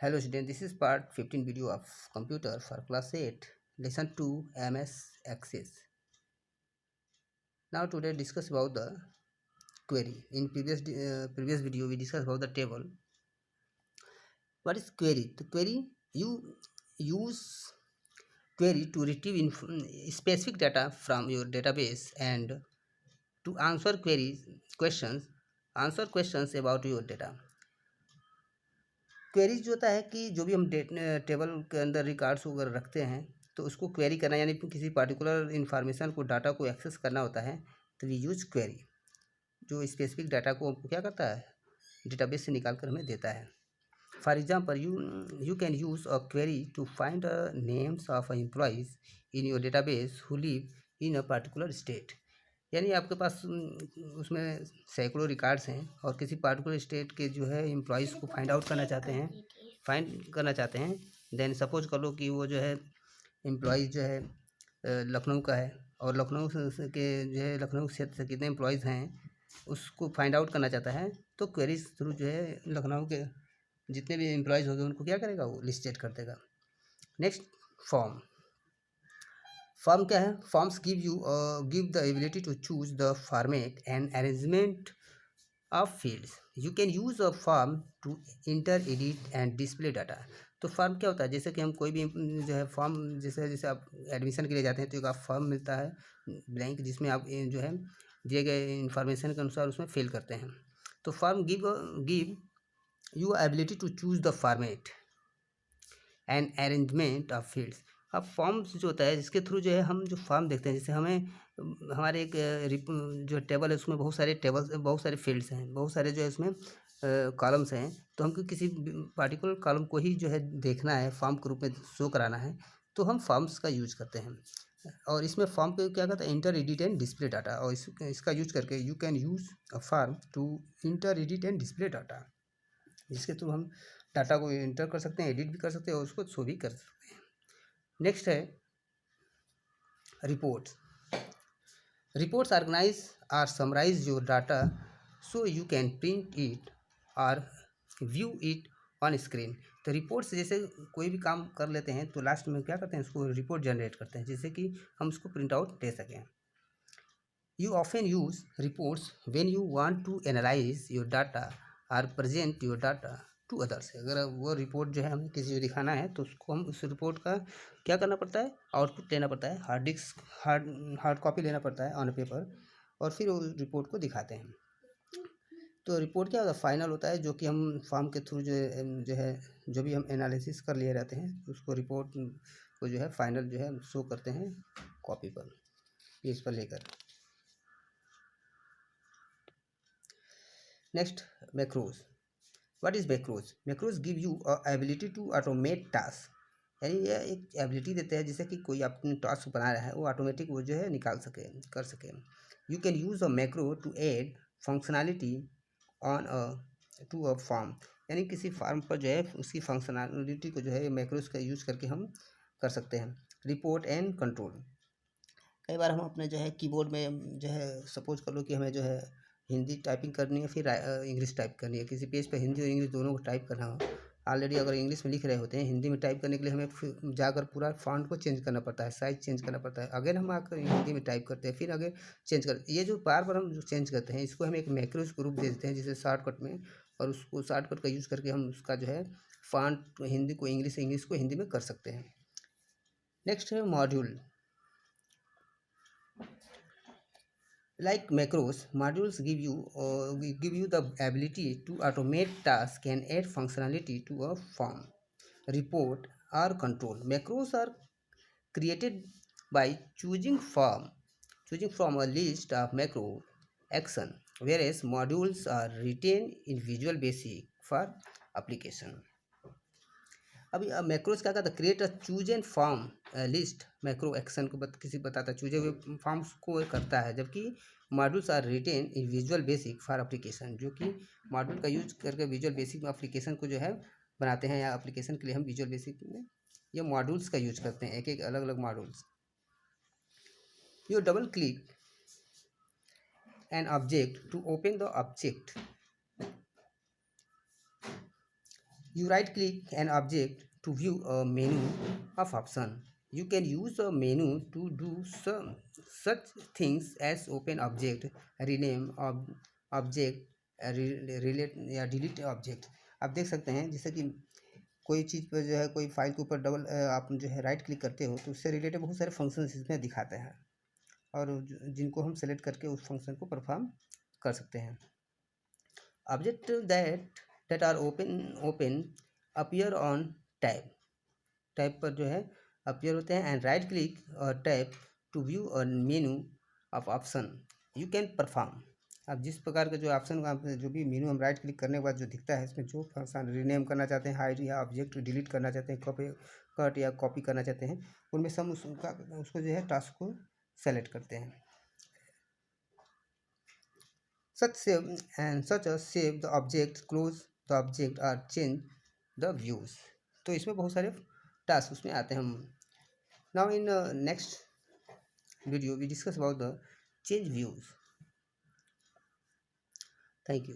Hello student, this is part 15 video of computer for class 8 lesson 2 MS Access. Now today discuss about the query. In previous video we discussed about the table. What is query? The query, you use query to retrieve specific data from your database and to answer questions about your data. Queries जो होता है कि जो भी हम table के अंदर records वगैरह रखते हैं तो उसको क्वेरी करना यानी किसी पर्टिकुलर इन्फॉर्मेशन को डाटा को एक्सेस करना होता है तो वी यूज क्वेरी जो स्पेसिफिक डाटा को क्या करता है डेटाबेस से निकाल कर हमें देता है। For example you can use a query to find names of employees in your database who live in a particular state. यानी आपके पास उसमें सैकड़ों रिकॉर्ड्स हैं और किसी पार्टिकुलर स्टेट के जो है एम्प्लॉयज़ को फाइंड करना चाहते हैं देन सपोज कर लो कि वो जो है एम्प्लॉयज़ जो है लखनऊ का है और लखनऊ के जो है लखनऊ क्षेत्र से कितने एम्प्लॉयज़ हैं उसको फाइंड आउट करना चाहता है तो क्वेरीज थ्रू जो है लखनऊ के जितने भी एम्प्लॉयज़ होंगे उनको क्या करेगा वो लिस्टेड कर देगा। नेक्स्ट फॉर्म क्या है? Forms give the ability to choose the format and arrangement of fields. You can use a form to enter edit and display data. तो फॉर्म क्या होता है? जैसे कि हम कोई भी जो है फॉर्म जैसे आप एडमिशन के लिए जाते हैं तो एक आप फॉर्म मिलता है ब्लैंक जिसमें आप जो है दिए गए इंफॉर्मेशन के अनुसार उसमें फिल करते हैं। तो form give you ability to choose the format and arrangement of fields. अब फॉर्म्स जो होता है जिसके थ्रू जो है हम जो फॉर्म देखते हैं जैसे हमें हमारे एक जो टेबल है उसमें बहुत सारे फील्ड्स हैं, बहुत सारे जो है उसमें कॉलम्स हैं तो हमको किसी पार्टिकुलर कॉलम को ही जो है देखना है फॉर्म के रूप में शो कराना है तो हम फॉर्म्स का यूज करते हैं। और इसमें फॉर्म को क्या कहता है enter edit and display data और इसका यूज करके you can use a form to enter edit and display data जिसके थ्रू हम डाटा को इंटर कर सकते हैं, एडिट भी कर सकते हैं और उसको शो भी कर सकते हैं। नेक्स्ट है रिपोर्ट्स। रिपोर्ट्स ऑर्गेनाइज और summarise your data so you can print it or view it on screen. तो रिपोर्ट्स जैसे कोई भी काम कर लेते हैं तो लास्ट में क्या करते हैं उसको रिपोर्ट जनरेट करते हैं जिससे कि हम उसको प्रिंट आउट दे सकें। You often use reports when you want to analyze your data or present your data to others। अगर वो रिपोर्ट जो है हमें किसी को दिखाना है तो उसको हम उस रिपोर्ट का क्या करना पड़ता है आउटपुट लेना पड़ता है हार्ड कॉपी लेना पड़ता है ऑन पेपर और फिर वो रिपोर्ट को दिखाते हैं। तो रिपोर्ट क्या होता है फाइनल होता है जो कि हम फॉर्म के थ्रू जो भी हम एनालिसिस कर लिए रहते हैं उसको रिपोर्ट को जो है फाइनल जो है शो करते हैं कॉपी पर पेज पर लेकर। Next macros. What is macros? Macros give you ability to automate task. यानी यह एक एबिलिटी देते हैं जिससे कि कोई अपने टास्क बना रहा है वो ऑटोमेटिक वो जो है कर सके। You can use a macro to add functionality on to a form. यानी किसी फॉर्म पर जो है उसकी फंक्शनैलिटी को जो है मैक्रोज का यूज़ करके हम कर सकते हैं। Report and control. कई बार हम अपने जो है कीबोर्ड में जो है सपोज कर लो कि हमें जो है हिंदी टाइपिंग करनी है फिर इंग्लिश टाइप करनी है, किसी पेज पे हिंदी और इंग्लिश दोनों को टाइप करना हो। ऑलरेडी अगर इंग्लिश में लिख रहे होते हैं हिंदी में टाइप करने के लिए हमें फिर जाकर पूरा फॉन्ट को चेंज करना पड़ता है, साइज चेंज करना पड़ता है, अगर हम आकर हिंदी में टाइप करते हैं फिर आगे चेंज कर ये जो बार बार हम जो चेंज करते हैं इसको हम एक मैक्रोज के रूप दे देते हैं जिसे शॉर्टकट में और उसको शॉर्टकट का यूज़ करके हम उसका जो है फॉन्ट हिंदी को इंग्लिश को हिंदी में कर सकते हैं। नेक्स्ट है module. Like macros, modules give you the ability to automate tasks and add functionality to a form, report, or control. Macros are created by choosing from a list of macro action, whereas modules are written in Visual Basic for application. अभी macros क्या कहता है create a choose and form list. Macro action को किसी बताता है चूजे हुए फॉर्म्स को करता है जबकि modules are written in visual basic for application जो कि मॉड्यूल का यूज करके विजुअल बेसिक में एप्लीकेशन को जो है बनाते हैं या एप्लीकेशन के लिए हम विजुअल बेसिक में ये मॉड्यूल्स का यूज करते हैं एक अलग अलग modules. You double click an object to open the object. You right click an object to view a menu of option. You can use a menu to do such things as open object, rename object, relate या delete object. आप देख सकते हैं जैसे कि कोई चीज़ पर जो है कोई फाइल के ऊपर डबल आप जो है राइट क्लिक करते हो तो उससे रिलेटेड बहुत सारे फंक्शंस इसमें दिखाते हैं और जिनको हम सेलेक्ट करके उस फंक्शन को परफॉर्म कर सकते हैं. Object that are open appear on tab. Tab पर जो है अपीयर होते हैं. एंड राइट क्लिक और tab to view a menu of option you can perform. अब जिस प्रकार का जो ऑप्शन का जो भी मेनू हम राइट क्लिक करने के बाद जो दिखता है इसमें जो फंक्शन रीनेम करना चाहते हैं, हाइड या ऑब्जेक्ट डिलीट करना चाहते हैं, कॉपी कट या कॉपी करना चाहते हैं, उनमें से हम उसको जो है टास्क को सेलेक्ट करते हैं. such as save the object, close the object or change the views. तो इसमें बहुत सारे टास्क उसमें आते हैं. हम now in next video we discuss about the change views. Thank you.